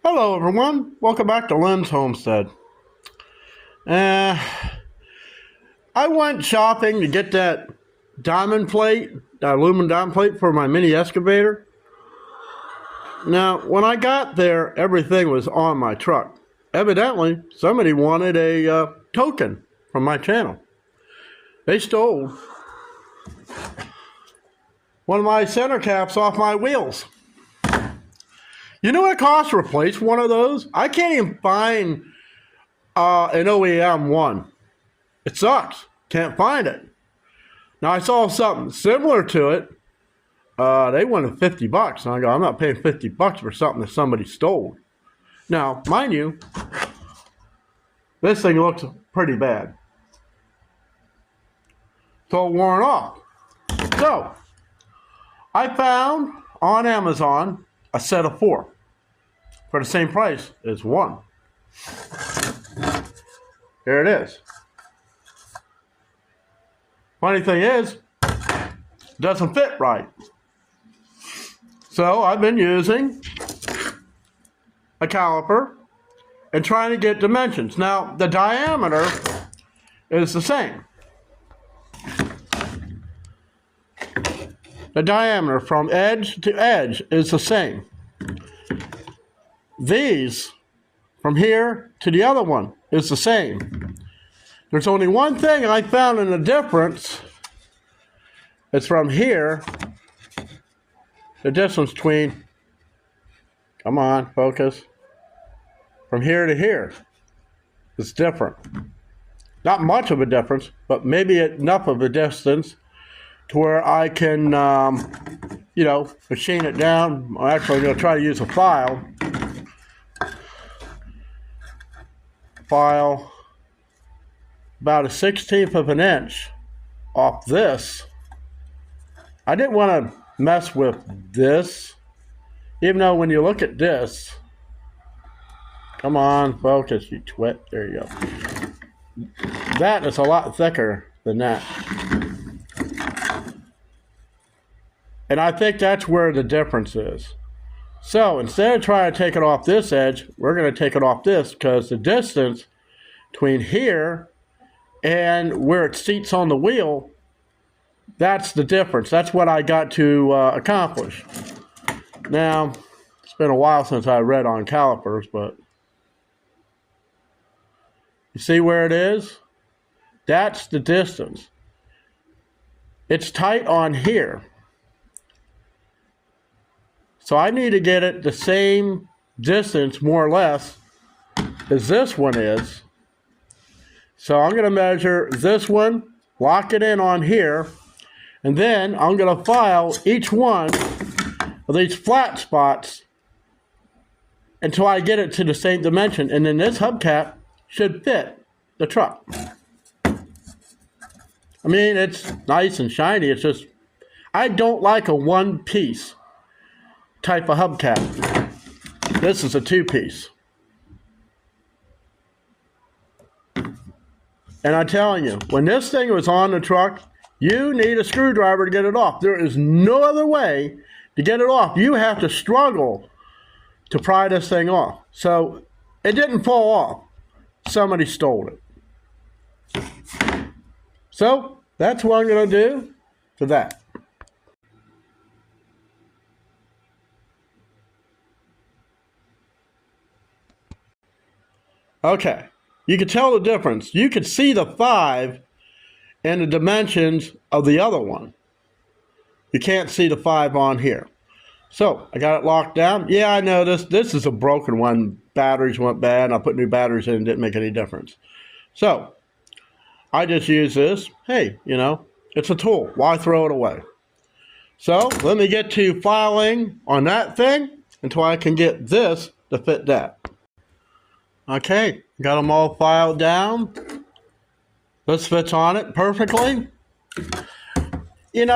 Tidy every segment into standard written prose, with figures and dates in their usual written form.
Hello everyone, welcome back to Lynn's Homestead. I went shopping to get that diamond plate, that aluminum diamond plate for my mini excavator. Now, when I got there, everything was on my truck. Evidently, somebody wanted a token from my channel. They stole one of my center caps off my wheels. You know what it costs to replace one of those? I can't even find an OEM one. It sucks. Can't find it. Now, I saw something similar to it. They wanted $50. And I go, I'm not paying $50 for something that somebody stole. Now, mind you, this thing looks pretty bad. It's all worn off. So, I found on Amazon a set of 4 for the same price as 1. Here it is. Funny thing is, it doesn't fit right. So I've been using a caliper and trying to get dimensions. Now, the diameter is the same. The diameter from edge to edge is the same. These, from here to the other one, is the same. There's only one thing I found in the difference. It's from here, the distance between, come on, focus, from here to here is different. Not much of a difference, but maybe enough of a distance to where I can, machine it down. Actually, I'm going to try to use a file. About a 1/16 of an inch off this. I didn't want to mess with this, even though when you look at this, come on, focus, you twit, there you go. That is a lot thicker than that. And I think that's where the difference is. So instead of trying to take it off this edge, we're going to take it off this because the distance between here and where it seats on the wheel, that's the difference. That's what I got to accomplish. Now, it's been a while since I read on calipers, but you see where it is? That's the distance. It's tight on here. So I need to get it the same distance, more or less, as this one is. So I'm going to measure this one, lock it in on here, and then I'm going to file each one of these flat spots until I get it to the same dimension. And then this hubcap should fit the truck. I mean, it's nice and shiny. It's just, I don't like a one-piece type of hubcap. This is a 2-piece. And I'm telling you, when this thing was on the truck, you need a screwdriver to get it off. There is no other way to get it off. You have to struggle to pry this thing off. So it didn't fall off. Somebody stole it. So that's what I'm going to do for that. Okay, you can tell the difference. You can see the 5 and the dimensions of the other one. You can't see the 5 on here. So, I got it locked down. Yeah, I know this is a broken one. Batteries went bad, and I put new batteries in, it didn't make any difference. So, I just use this. Hey, it's a tool. Why throw it away? So, let me get to filing on that thing until I can get this to fit that. Okay, got them all filed down. This fits on it perfectly. If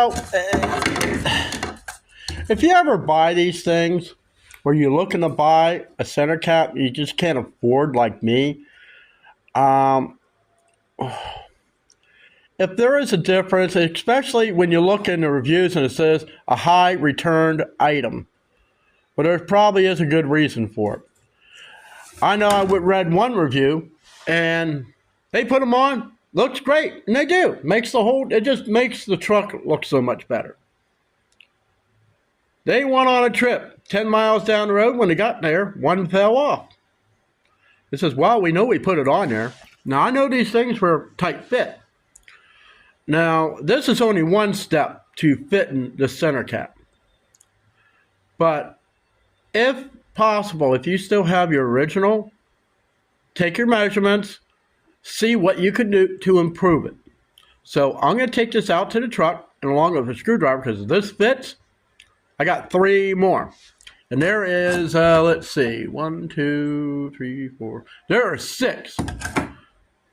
you ever buy these things where you're looking to buy a center cap you just can't afford, like me, if there is a difference, especially when you look in the reviews and it says a high returned item, but there probably is a good reason for it. I know I read one review, and they put them on. Looks great, and they do. It just makes the truck look so much better. They went on a trip 10 miles down the road. When they got there, one fell off. It says, well, we know we put it on there. Now, I know these things were tight fit. Now, this is only one step to fitting the center cap. But if possible, if you still have your original, take your measurements, see what you can do to improve it. So I'm going to take this out to the truck and along with a screwdriver, because if this fits, I got 3 more. And there is, let's see, 1, 2, 3, 4. There are 6.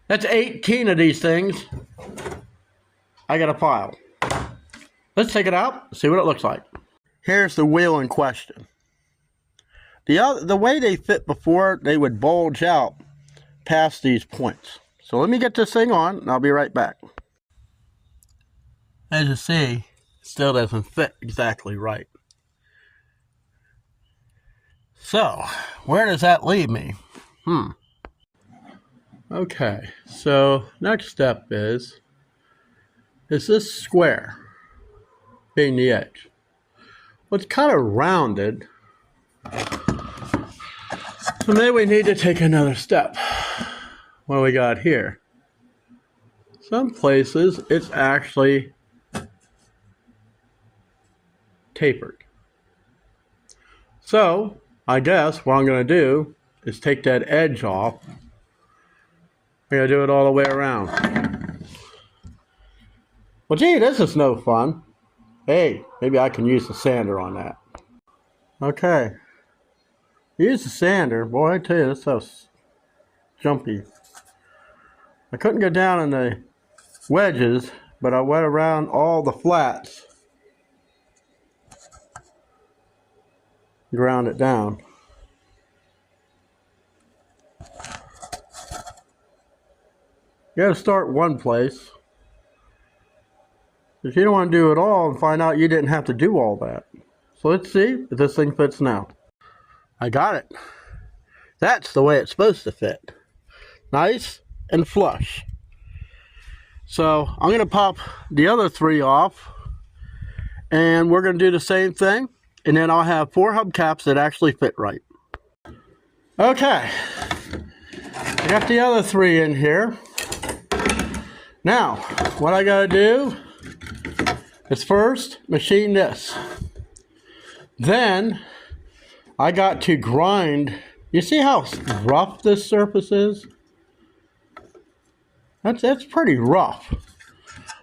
That's 18 of these things I got a file. Let's take it out, see what it looks like. Here's the wheel in question. The way they fit before, they would bulge out past these points. So let me get this thing on, and I'll be right back. As you see, it still doesn't fit exactly right. So, where does that leave me? Okay, so next step is this square being the edge? Well, it's kind of rounded. So maybe we need to take another step. What do we got here? Some places it's actually tapered. So I guess what I'm going to do is take that edge off. I'm going to do it all the way around. Well, gee, this is no fun. Hey, maybe I can use the sander on that. Okay. Use the sander. Boy, I tell you, this is jumpy. I couldn't go down in the wedges, but I went around all the flats. Ground it down. You got to start one place. Because you don't want to do it all and find out you didn't have to do all that. So let's see if this thing fits now. I got it. That's the way it's supposed to fit. Nice and flush. So I'm going to pop the other 3 off. And we're going to do the same thing. And then I'll have 4 hubcaps that actually fit right. Okay. I got the other 3 in here. Now, what I got to do is first machine this. Then I got to grind. You see how rough this surface is? That's pretty rough.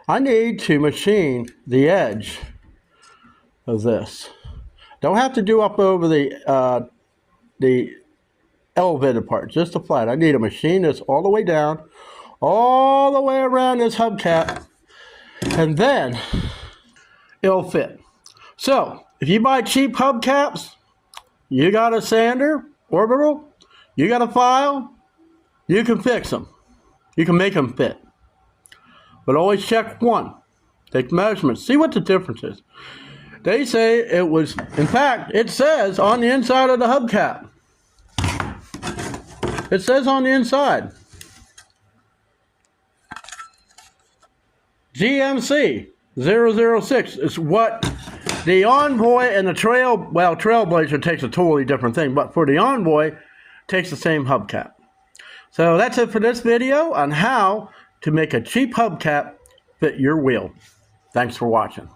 I need to machine the edge of this. Don't have to do up over the elevated part, just the flat. I need to machine this all the way down, all the way around this hubcap, and then it'll fit. So, if you buy cheap hubcaps, you got a sander, orbital, you got a file, you can fix them. You can make them fit. But always check one. Take measurements. See what the difference is. They say it was, in fact, it says on the inside of the hubcap. It says on the inside. GMC 006 is what the Envoy and the Trailblazer takes a totally different thing, but for the Envoy, takes the same hubcap. So that's it for this video on how to make a cheap hubcap fit your wheel. Thanks for watching.